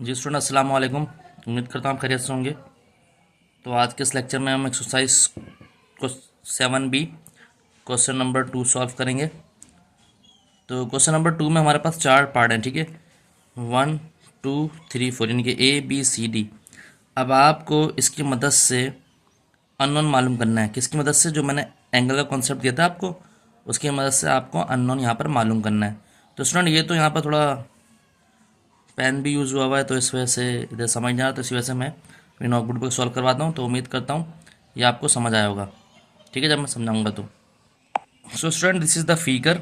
जी student अस्सलाम वालेकुम। उम्मीद करता हूँ आप खैरियत से होंगे। तो आज के इस लेक्चर में हम एक्सरसाइज को 7B क्वेश्चन नंबर 2 सॉल्व करेंगे। तो क्वेश्चन नंबर 2 में हमारे पास 4 पार्ट हैं, ठीक है। 1 2 3 4 यानी कि ABCD। अब आपको इसकी मदद से अननोन मालूम करना है। किसकी मदद से? जो मैंने एंगल का कॉन्सेप्ट दिया था आपको, उसकी मदद से आपको अननोन यहाँ पर मालूम करना है। तो स्टूडेंट ये तो यहाँ पर थोड़ा पेन भी यूज़ हुआ है, तो इस वजह से इधर समझ नहीं आ रहा, तो इसी वजह से मैं अपनी नोटबुक पर सॉल्व करवाता हूँ। तो उम्मीद करता हूँ ये आपको समझ आया होगा, ठीक है, जब मैं समझाऊंगा तो। So student, this is the figure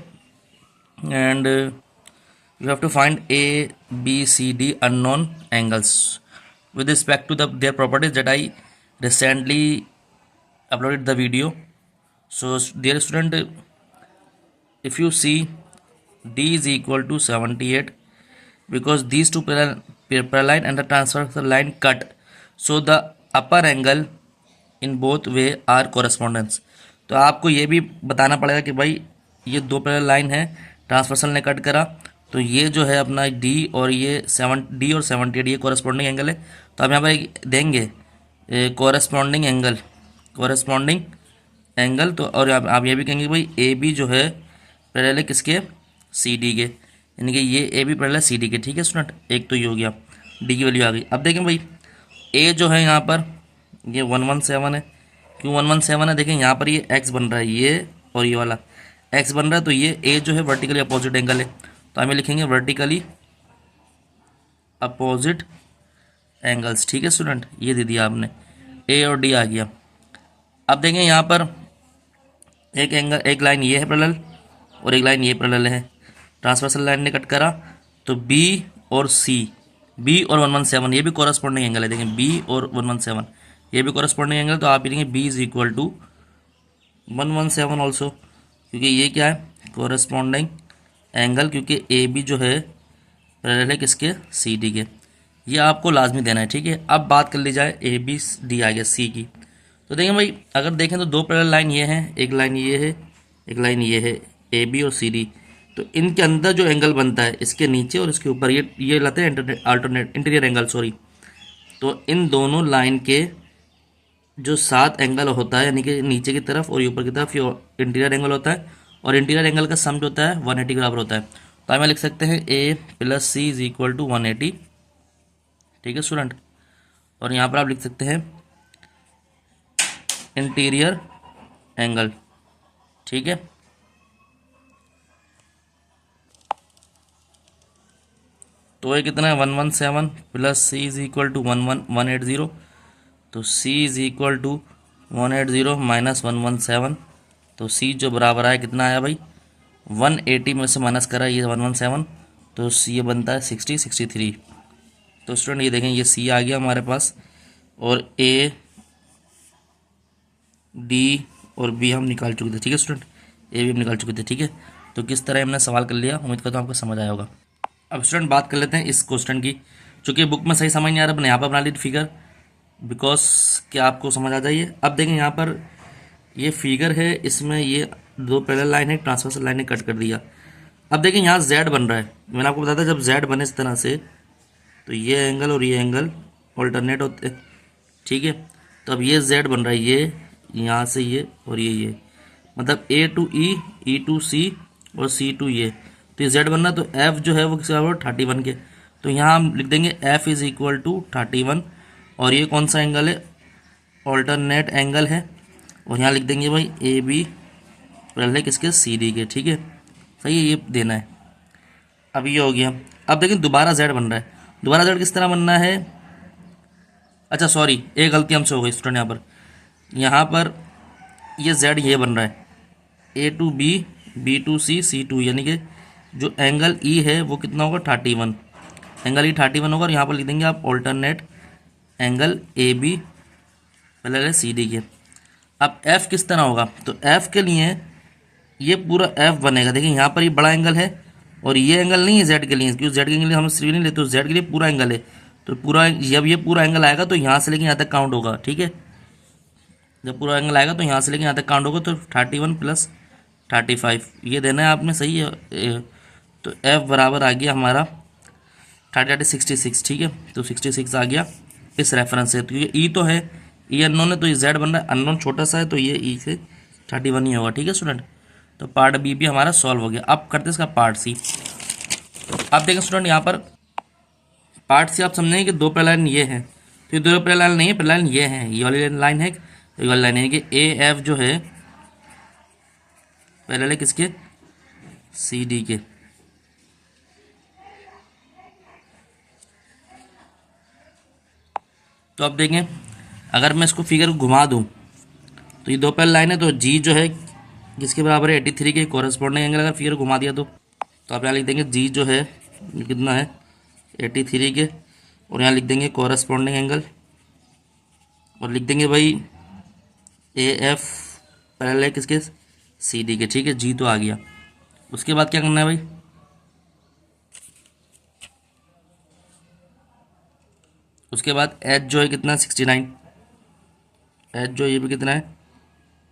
and you have to find ABCD unknown angles with respect to their properties that I recently uploaded the video. So dear student, if you see D is equal to 78 because these two parallel line and the transversal line cut, so the upper angle in both way are correspondence. तो आपको ये भी बताना पड़ेगा कि भाई ये दो पैरेलल लाइन है, ट्रांसवर्सल ने कट करा, तो ये जो है अपना डी और ये 7D और 78 ये कॉरस्पॉन्डिंग एंगल है। तो आप यहाँ पर देंगे कॉरस्पॉन्डिंग एंगल। तो और आप ये भी कहेंगे भाई ए बी जो है पैरेलल है किसके? सी डी के, यानी कि ये A B parallel C D के, ठीक है स्टूडेंट। एक तो ये हो गया, डी की वैल्यू आ गई। अब देखें भाई ए जो है यहाँ पर ये 117 है। क्यों 117 है? देखें यहाँ पर ये एक्स बन रहा है, ये और ये वाला एक्स बन रहा है, तो ये ए जो है वर्टिकली अपोजिट एंगल है, तो हमें लिखेंगे वर्टिकली अपोजिट एंगल्स, ठीक है स्टूडेंट। ये दे दिया आपने, ए और डी आ गया। अब देखें यहाँ पर एक एंगल, एक लाइन ये है पैरेलल और एक लाइन ये पैरेलल है, ट्रांसवर्सल लाइन ने कट करा, तो बी और सी, बी और 117 ये भी कॉरस्पॉन्डिंग एंगल है। देखें बी और 117 ये भी कॉरस्पॉन्डिंग एंगल, तो आप लिखेंगे B is equal to 117 also, क्योंकि ये क्या है? कॉरस्पॉन्डिंग एंगल, क्योंकि ए बी जो है पैरेलल है किसके? सी डी के। ये आपको लाजमी देना है, ठीक है। अब बात कर ली जाए ए बी डी आ गया सी की। तो देखें भाई, अगर देखें तो दो पैरेलल लाइन ये हैं, एक लाइन ये है, एक लाइन ये है, ए बी और सी डी। तो इनके अंदर जो एंगल बनता है इसके नीचे और इसके ऊपर, ये लाते हैं अल्टरनेट इंटीरियर एंगल, सॉरी। तो इन दोनों लाइन के जो सात एंगल होता है, यानी कि नीचे की तरफ और ऊपर की तरफ, ये इंटीरियर एंगल होता है, और इंटीरियर एंगल का सम जो होता है 180 के बराबर होता है। तो हमें लिख सकते हैं A plus C is equal to 180, ठीक है स्टूडेंट। और यहाँ पर आप लिख सकते हैं इंटीरियर एंगल, ठीक है। तो ये कितना है? 117 plus C is equal to 180, तो C is equal to 180 minus 117, तो सी जो बराबर आया कितना आया भाई? 180 में से माइनस करा ये 117, तो सी ये बनता है 63। तो स्टूडेंट ये देखें, ये सी आ गया हमारे पास, और ए डी और बी हम निकाल चुके थे, ठीक है स्टूडेंट। ए भी हम निकाल चुके थे, ठीक है। तो किस तरह हमने सवाल कर लिया, उम्मीद करता हूँ आपको समझ आया होगा। अब स्टूडेंट बात कर लेते हैं इस क्वेश्चन की। चूँकि बुक में सही समझ नहीं आ रहा, मैंने यहाँ पर बना ली फिगर, बिकॉज क्या आपको समझ आ जाइए। अब देखें यहाँ पर ये फिगर है, इसमें ये दो पैरेलल लाइन है, ट्रांसवर्सल लाइन ने कट कर दिया। अब देखें यहाँ जेड बन रहा है, मैंने आपको बताया था जब जेड बने इस तरह से, तो ये एंगल और ये एंगल ऑल्टरनेट होते हैं, ठीक है। तो अब ये जेड बन रहा है, ये यहाँ से ये और ये मतलब ए टू ई, ई टू सी और सी टू ये, तो ये जेड बनना, तो एफ जो है वो किसके बराबर? 31 के। तो यहाँ हम लिख देंगे एफ इज इक्वल टू 31, और ये कौन सा एंगल है? ऑल्टरनेट एंगल है। और यहाँ लिख देंगे भाई ए बी पैरेलल है किसके? सी डी के, ठीक है। सही है, ये देना है। अब ये हो गया। अब देखिए दोबारा जेड बन रहा है, दोबारा जेड किस तरह बनना है? अच्छा सॉरी, एक गलती हमसे हो गई स्टूडेंट, यहाँ पर ये जेड ये बन रहा है, A to B, B to C, C to, यानी कि जो एंगल ई है वो कितना होगा? 31, एंगल ई 31 होगा। और यहाँ पर लिख देंगे आप alternate angle A B parallel है सी डी के। अब एफ किस तरह होगा? तो एफ के लिए ये पूरा एफ बनेगा। देखिए यहाँ पर ये बड़ा एंगल है, और ये एंगल नहीं है जेड के लिए, क्योंकि जेड के लिए हम सिर्फ नहीं लेते, तो जेड के लिए पूरा एंगल है। तो पूरा जब ये पूरा एंगल आएगा तो यहाँ से लेके यहाँ तक काउंट होगा, ठीक है। जब पूरा एंगल आएगा तो यहाँ से लेके यहाँ तक काउंट होगा, तो 31 प्लस 35 ये देना है आपने, सही है। तो एफ बराबर आ गया हमारा 30 66, ठीक है। तो 66 आ गया इस रेफरेंस से, तो ये ई तो है, ई अननोन है तो ये जेड बन रहा है, अननोन छोटा सा है तो ये ई से 31 ही होगा, ठीक है स्टूडेंट। तो पार्ट बी भी हमारा सॉल्व हो गया। अब करते हैं इसका पार्ट सी। अब देखें स्टूडेंट यहाँ पर पार्ट सी आप समझेंगे कि दो पैरेलल लाइन ये है, तो ये दो पैरेलल लाइन नहीं है, पैरेलल लाइन ये है, ये वाली लाइन है, ये वाली लाइन है कि ए एफ जो है पैरेलल है किसके, सी डी के। तो अब देखें अगर मैं इसको फिगर घुमा दूं तो ये दो पैरेलल लाइन है, तो जी जो है किसके बराबर है, 83 के कॉरेस्पॉन्डिंग एंगल अगर फिगर घुमा दिया तो आप यहाँ लिख देंगे जी जो है ये कितना है 83 के, और यहाँ लिख देंगे कॉरेस्पॉन्डिंग एंगल, और लिख देंगे भाई ए एफ पैरेलल है किसके, सी डी के, ठीक है। जी तो आ गया। उसके बाद क्या करना है भाई, उसके बाद एच जो है कितना 69, एच जो ये भी कितना है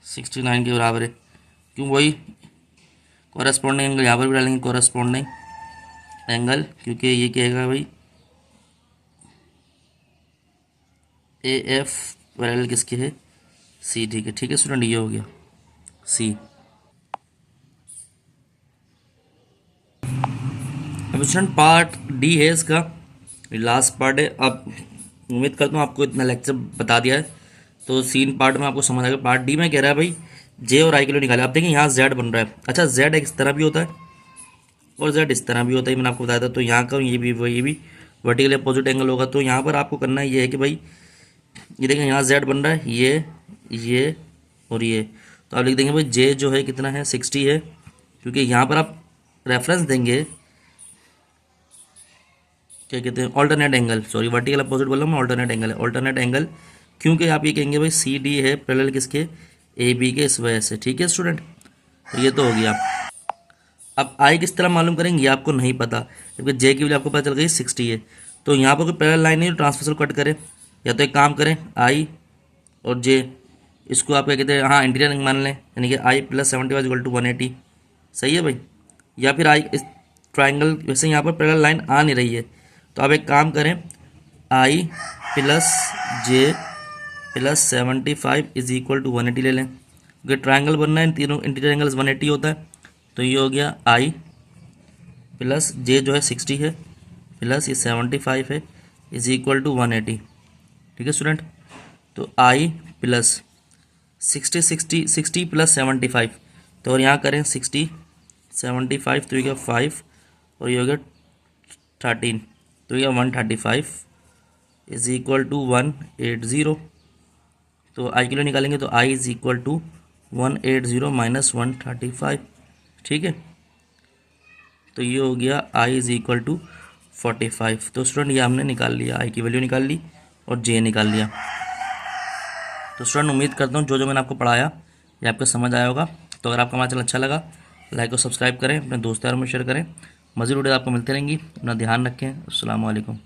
69 के बराबर है, क्यों वही कॉरेस्पॉन्डिंग एंगल यहाँ पर भी डालेंगे कॉरेस्पॉन्डिंग एंगल, क्योंकि ये कहेगा भाई ए एफ पैरेलल किसके है, सी डी के, ठीक है स्टूडेंट। ये हो गया सी। अब स्टूडेंट पार्ट डी है इसका, लास्ट पार्ट है। अब उम्मीद करता हूँ आपको इतना लेक्चर बता दिया है तो सीन पार्ट में आपको समझ आएगा। पार्ट डी में कह रहा है भाई जे और आई के लिए निकाले। आप देखें यहाँ जेड बन रहा है, अच्छा जेड इस तरह भी होता है और जेड इस तरह भी होता है, मैंने आपको बताया था। तो यहाँ का ये भी वर्टिकल अपोजिट एंगल होगा। तो यहाँ पर आपको करना ये है कि भाई ये देखें यहाँ जेड बन रहा है, ये और ये, तो आप लिख देंगे भाई जे जो है कितना है 60 है, क्योंकि यहाँ पर आप रेफरेंस देंगे क्या कहते हैं alternate angle, sorry vertical opposite बोला मैं, ऑल्टरनेट एंगल है, ऑल्टरनेट एंगल, क्योंकि आप ये कहेंगे भाई सी डी है पैरेलल किसके, ए बी के, इस वजह से, ठीक है स्टूडेंट। तो ये तो हो गया। अब आई किस तरह मालूम करेंगे ये आपको नहीं पता, क्योंकि जे की वैल्यू आपको पता चल गई 60 है। तो यहाँ पर कोई पैरेलल लाइन नहीं, ट्रांसवर्सल कट करे, या तो एक काम करें आई और जे इसको आप क्या कहते हैं हाँ इंटीरियर मान लें, यानी कि आई प्लस 75 इक्वल टू 180, सही है भाई। या फिर आई इस ट्राइंगल, वैसे यहाँ पर पैरेलल लाइन आ नहीं रही है, तो आप एक काम करें I plus J plus 75 is equal to 180 ले लें, क्योंकि ट्राइंगल बनना है तीनों इंटीरियर एंगल्स 180 होता है। तो ये हो गया आई प्लस जे जो है 60 है प्लस ये 75 है इज इक्वल टू 180, ठीक है स्टूडेंट। तो आई प्लस 60 प्लस 75, तो और यहाँ करें 60 75 तो ये गया 5 और ये हो गया 13, तो ये 135 इज इक्वल टू 180। तो आई के लिए निकालेंगे तो I is equal to 180 minus 135, ठीक है। तो ये हो गया आई इज इक्वल टू 45। तो स्टूडेंट ये हमने निकाल लिया, आई की वैल्यू निकाल ली और जे निकाल लिया। तो स्टूडेंट उम्मीद करता हूँ जो जो मैंने आपको पढ़ाया ये आपको समझ आया होगा। तो अगर आपका हमारा चैनल अच्छा लगा लाइक और सब्सक्राइब करें, अपने दोस्त यारों में शेयर करें। मज़ीद वीडियो आपको मिलते रहेंगी। अपना ध्यान रखें। अस्सलाम वालेकुम।